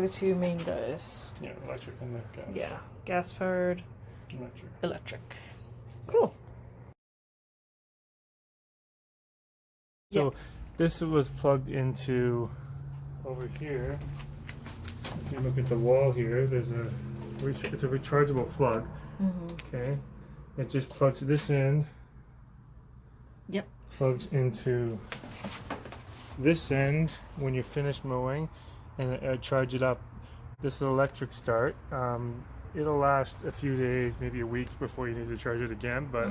The two main guys. Yeah, electric and the gas. Yeah, gas powered. Electric. Electric. Cool. So this was plugged into over here. If you look at the wall here, there's it's a rechargeable plug. Okay, it just plugs this in. Yep. Plugs into this end when you finish mowing, and charge it up. This is electric start. It'll last a few days, maybe a week before you need to charge it again. But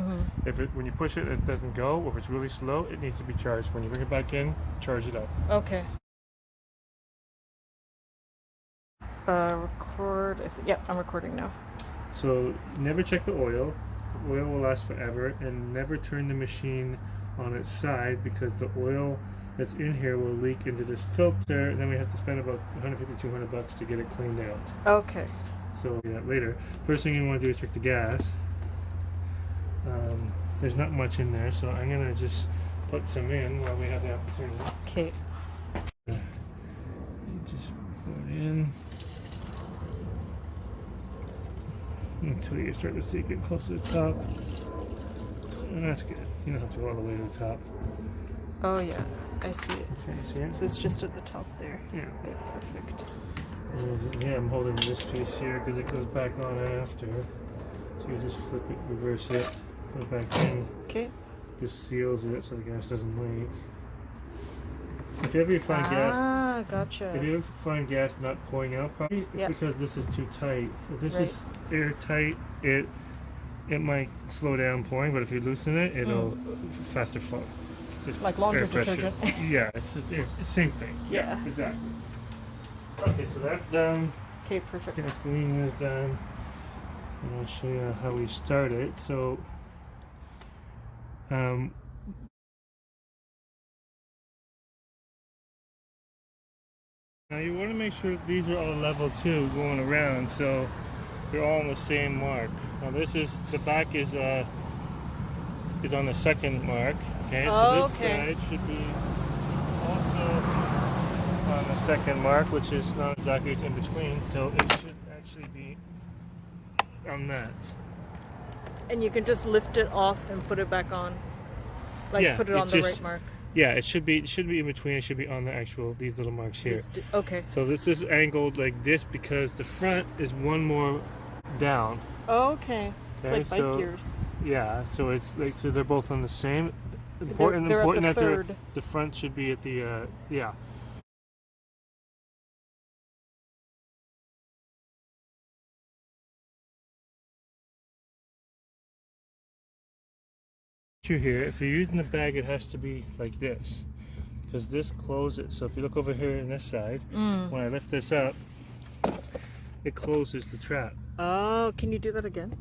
when you push it, it doesn't go. Or if it's really slow, it needs to be charged. When you bring it back in, charge it up. Okay. Record. Yep, I'm recording now. So never check the oil. The oil will last forever, and never turn the machine on its side because the oil that's in here will leak into this filter, and then we have to spend about $150-200 to get it cleaned out. Okay. So we'll do that later. First thing you want to do is check the gas. There's not much in there, so I'm gonna just put some in while we have the opportunity. Okay. Just put it in until you start to see it get close to the top, and that's good. You don't have to go all the way to the top. Oh yeah, I see it. Okay, see it? So it's just at the top there. Yeah. Okay, perfect. And yeah, I'm holding this piece here because it goes back on after. So you just flip it, reverse it, put it back in. Okay. This seals it so the gas doesn't leak. If you ever find gas, gotcha. if you ever find gas not pouring out properly, it's because this is too tight. If this is airtight, it might slow down pouring, but if you loosen it, it'll faster flow. Just like laundry detergent. Yeah, it's just same thing. Yeah, exactly. Okay, so that's done. Okay, perfect. Gasoline is done. And I'll show you how we start it. So, now you want to make sure these are all level too going around, so they're all on the same mark. Now this is, the back is on the second mark. Okay, so this side should be also on the second mark, which is not exactly, it's in between, so it should actually be on that. And you can just lift it off and put it back on, like put it on the right mark. Yeah, it should be in between. It should be on the actual, these little marks here. Okay. So this is angled like this because the front is one more down. Okay. It's like bike gears. Yeah, so it's like, so they're both on the same. They're Important at the third. The front should be at the yeah. Here, if you're using the bag, it has to be like this, because this closes. So if you look over here on this side, when I lift this up, it closes the trap. Oh, can you do that again?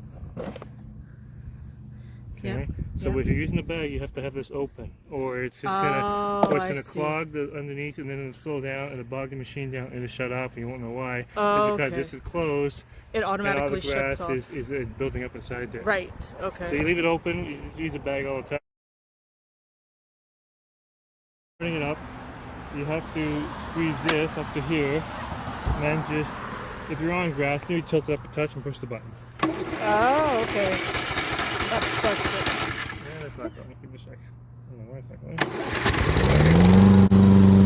Okay. So if you're using the bag, you have to have this open, or it's just gonna clog the underneath, and then it'll slow down, and it'll bog the machine down, and it'll shut off, and you won't know why. Oh, because this is closed, it automatically shuts off. is building up inside there. Right. Okay. So you leave it open. You just use the bag all the time. Bring it up. You have to squeeze this up to here, and then just, if you're on grass, maybe tilt it up a touch and push the button. Oh, okay. That starts it. Yeah, that's not going. Give me a sec. I don't know why it's not going.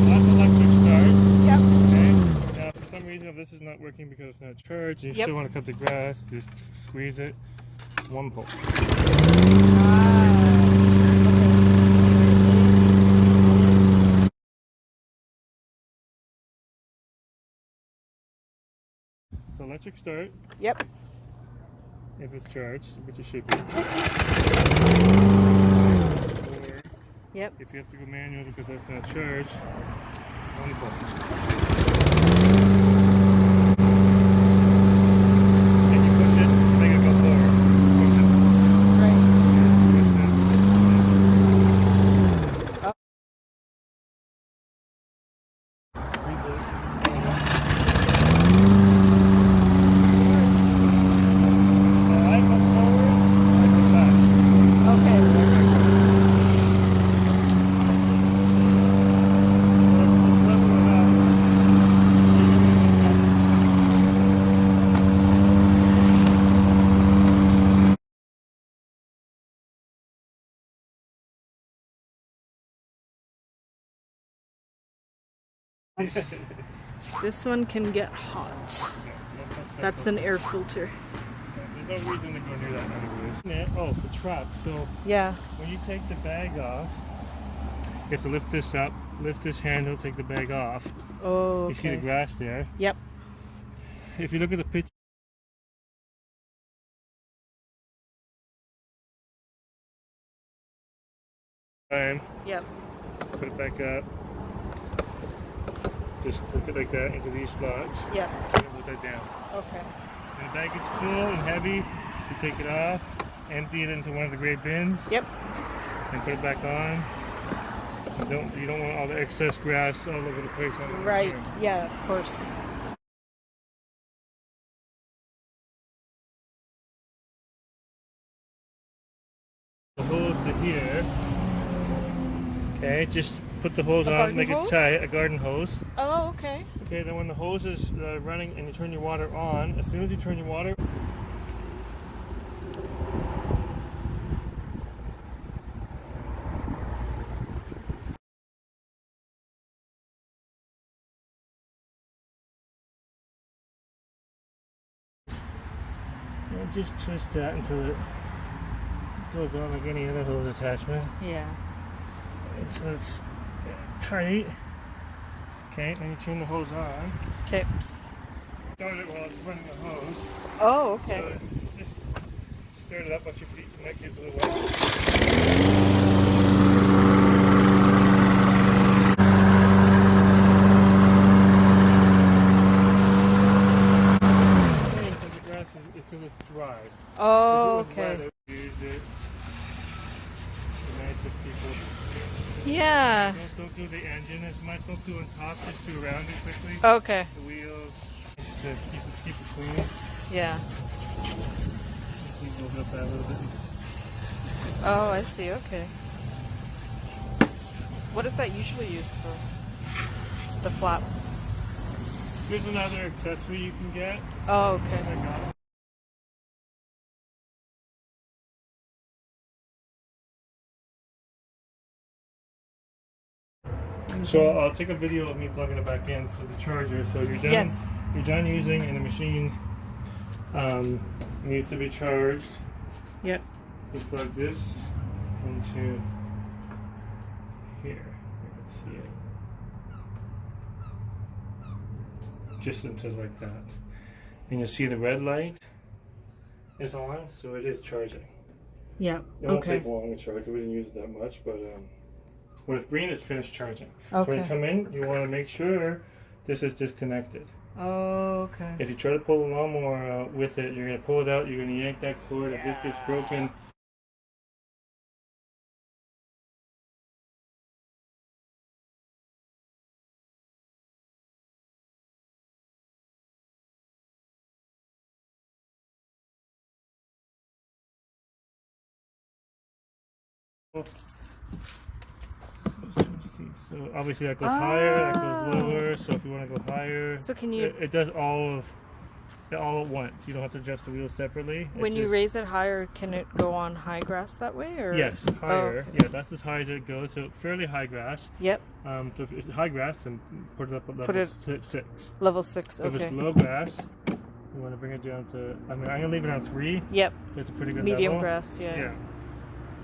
That's electric start. Yep. Okay. Now, for some reason, if this is not working because it's not charged, you still want to cut the grass, just squeeze it. One pull. So electric start. Yep. If it's charged, which it should be. Or if you have to go manual because that's not charged, one pull. And you push it, make it go forward. Push it. This one can get hot. That's an air filter. There's no reason to go near that anyways. Oh, the trap. So Yeah. when you take the bag off, you have to lift this up, lift this handle, take the bag off. Oh, okay. You see the grass there? Yep. If you look at the picture, Yep. put it back up. Just click it like that into these slots. Yep. And put that down. Okay. When the bag gets full and heavy, you take it off, empty it into one of the gray bins. Yep. And put it back on. You don't want all the excess grass all over the place. Right. Yeah, of course. The hose to here. Okay, just put the hose on, make it tight, a garden hose. Oh, okay. Okay, then when the hose is running and you turn your water on, as soon as you turn your water, and just twist that until it goes on like any other hose attachment. Yeah. Until it's tight. Okay, and you turn the hose on. Okay. Start it while it's running the hose. Oh, okay. So just start it up once your feet connected to the water. Because it's dry. Oh, if it was okay. wet, I would use it. It's nice if people Yeah. don't do the engine as much. Don't do on top. Just do around it quickly. Okay. The wheels, just to keep it clean. Yeah. Just open up that a little bit. Oh, I see. Okay. What is that usually used for? The flap. Here's another accessory you can get. Oh, okay. So I'll take a video of me plugging it back in. So the charger. So you're done. Yes. You're done using, and the machine needs to be charged. Yep. You plug this into here. Let's see it. Just into like that, and you'll see the red light is on, so it is charging. Yeah. It won't take long to charge. We didn't use it that much, but when it's green, it's finished charging. So when you come in, you want to make sure this is disconnected. Oh, okay. If you try to pull the lawnmower with it, you're going to pull it out, you're going to yank that cord. If this gets broken, so obviously that goes higher, that goes lower. So if you want to go higher, So can you? it does all at once. You don't have to adjust the wheels separately. When you raise it higher, can it go on high grass that way, or? Yes, higher. Oh, okay. Yeah, that's as high as it goes. So fairly high grass. Yep. So if it's high grass, then put it up at level 6. Level 6. If Okay. it's low grass, you want to bring it down to. I mean, I'm gonna leave it on 3. Yep. It's a pretty good Medium level. grass. Yeah. Yeah.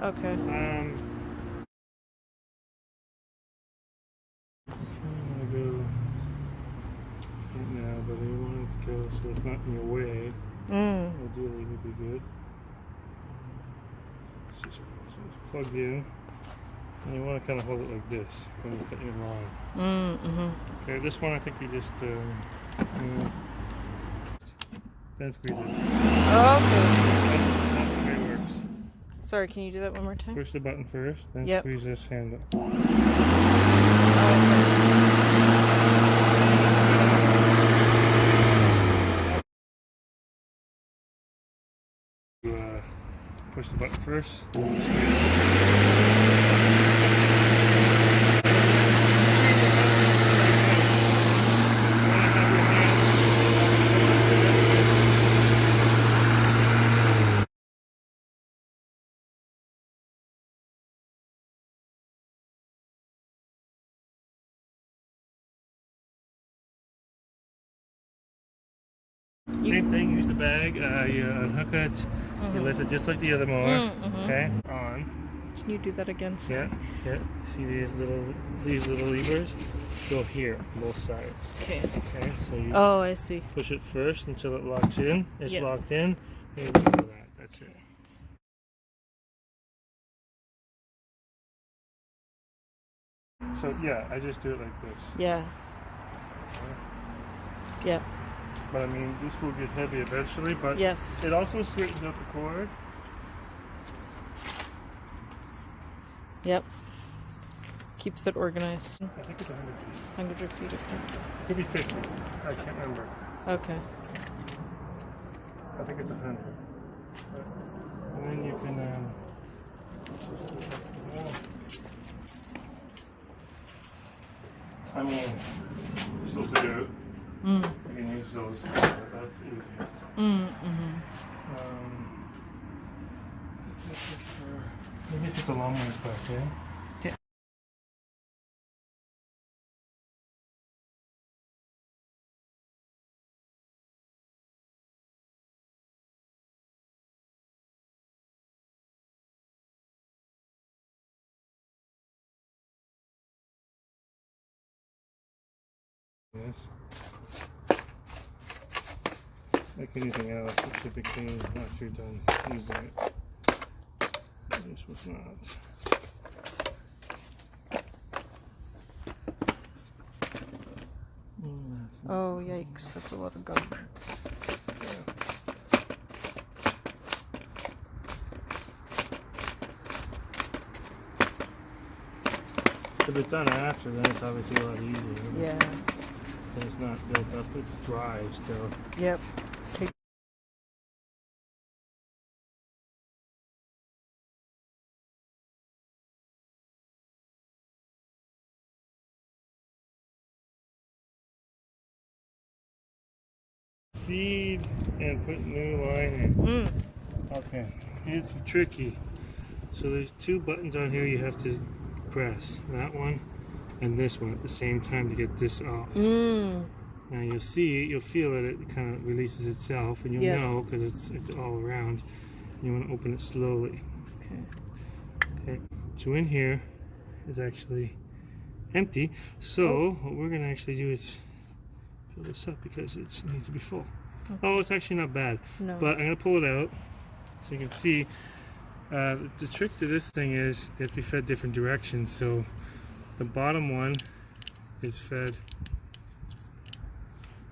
Okay. I'm gonna go right now, but I want it to go so it's not in your way. Ideally, would be good. It's just plugged in, and you want to kind of hold it like this when you're putting it on. Okay, this one I think you just then squeeze it. Okay. That's the way it works. Sorry, can you do that one more time? Push the button first, then squeeze this handle. Push the button first. Same thing, use the bag, you unhook it, you lift it just like the other mower, okay, on. Can you do that again? Sorry. Yeah, see these little levers? Go here, both sides. Okay. Okay, so you I see. push it first until it locks in. It's locked in, and you go that, that's it. So yeah, I just do it like this. Yeah. Yeah. But I mean, this will get heavy eventually, but yes, it also straightens out the cord. Yep. Keeps it organized. I think it's 100 feet. 100 feet, okay. It could be 50. I can't remember. Okay. I think it's 100. And then you can I mean, this will do. You can use those. That's easiest. Maybe put the lawnmowers back in. Yeah. Yes. Like anything else, it should be clean after you're done using it. This was not. Oh, yikes. That's a lot of gum. If it's done after, then it's obviously a lot easier. Yeah. And it's not built up, it's dry still. Yep. Feed and put new line in. Okay, it's tricky. So there's two buttons on here you have to press. That one and this one at the same time to get this off. Now you'll see, you'll feel that it kind of releases itself, and you'll know because it's all around. You want to open it slowly. Okay. So in here is actually empty. So what we're going to actually do is fill this up because it needs to be full. Oh, it's actually not bad. No. But I'm going to pull it out so you can see. The trick to this thing is they have to be fed different directions. So the bottom one is fed.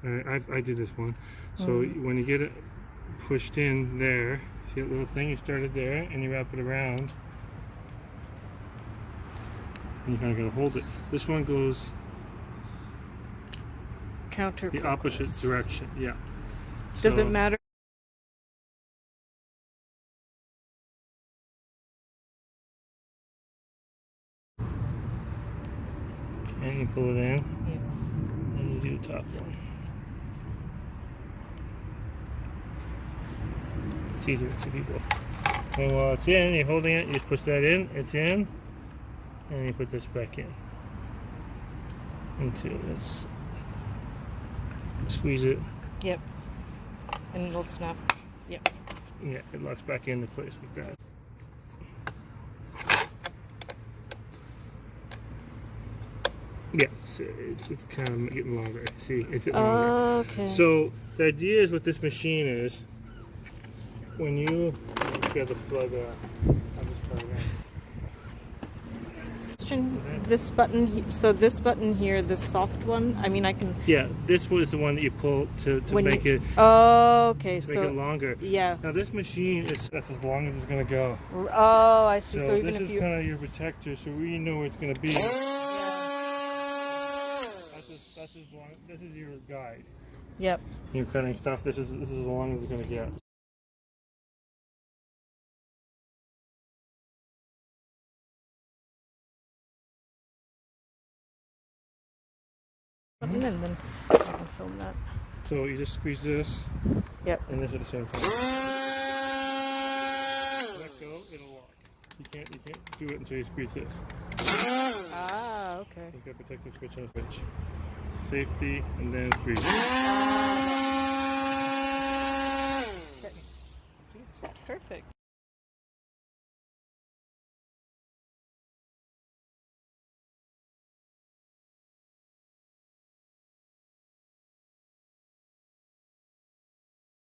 I did this one. So when you get it pushed in there, see that little thing? You start it there and you wrap it around. And you kind of got to hold it. This one goes Counterclockwise. the opposite direction. Yeah. Does it matter? And you pull it in. Yeah. And you do the top one. It's easier for people. And while it's in, you're holding it, you just push that in, it's in, and you put this back in. Into this. Squeeze it. Yep. And it'll snap. Yep. Yeah, it locks back into place like that. Yeah, so it's kind of getting longer. See, it's getting longer. Okay. So the idea is what this machine is. When you get the plug, I'll just plug it in. This button, so this button here, this soft one, I mean I can... Yeah, this was the one that you pull to make it... Oh, okay. To make it longer. Yeah. Now this machine that's as long as it's going to go. Oh, I see. So even this if is kind of your protector, so we know where it's going to be. That's as long. This is your guide. Yep. You're cutting stuff. This is as long as it's going to get. And then I can film that. So you just squeeze this. Yep. And this at the same time. Let go, it'll lock. You can't do it until you squeeze this. Ah, okay. You've got a protective switch on the switch. Safety, and then squeeze.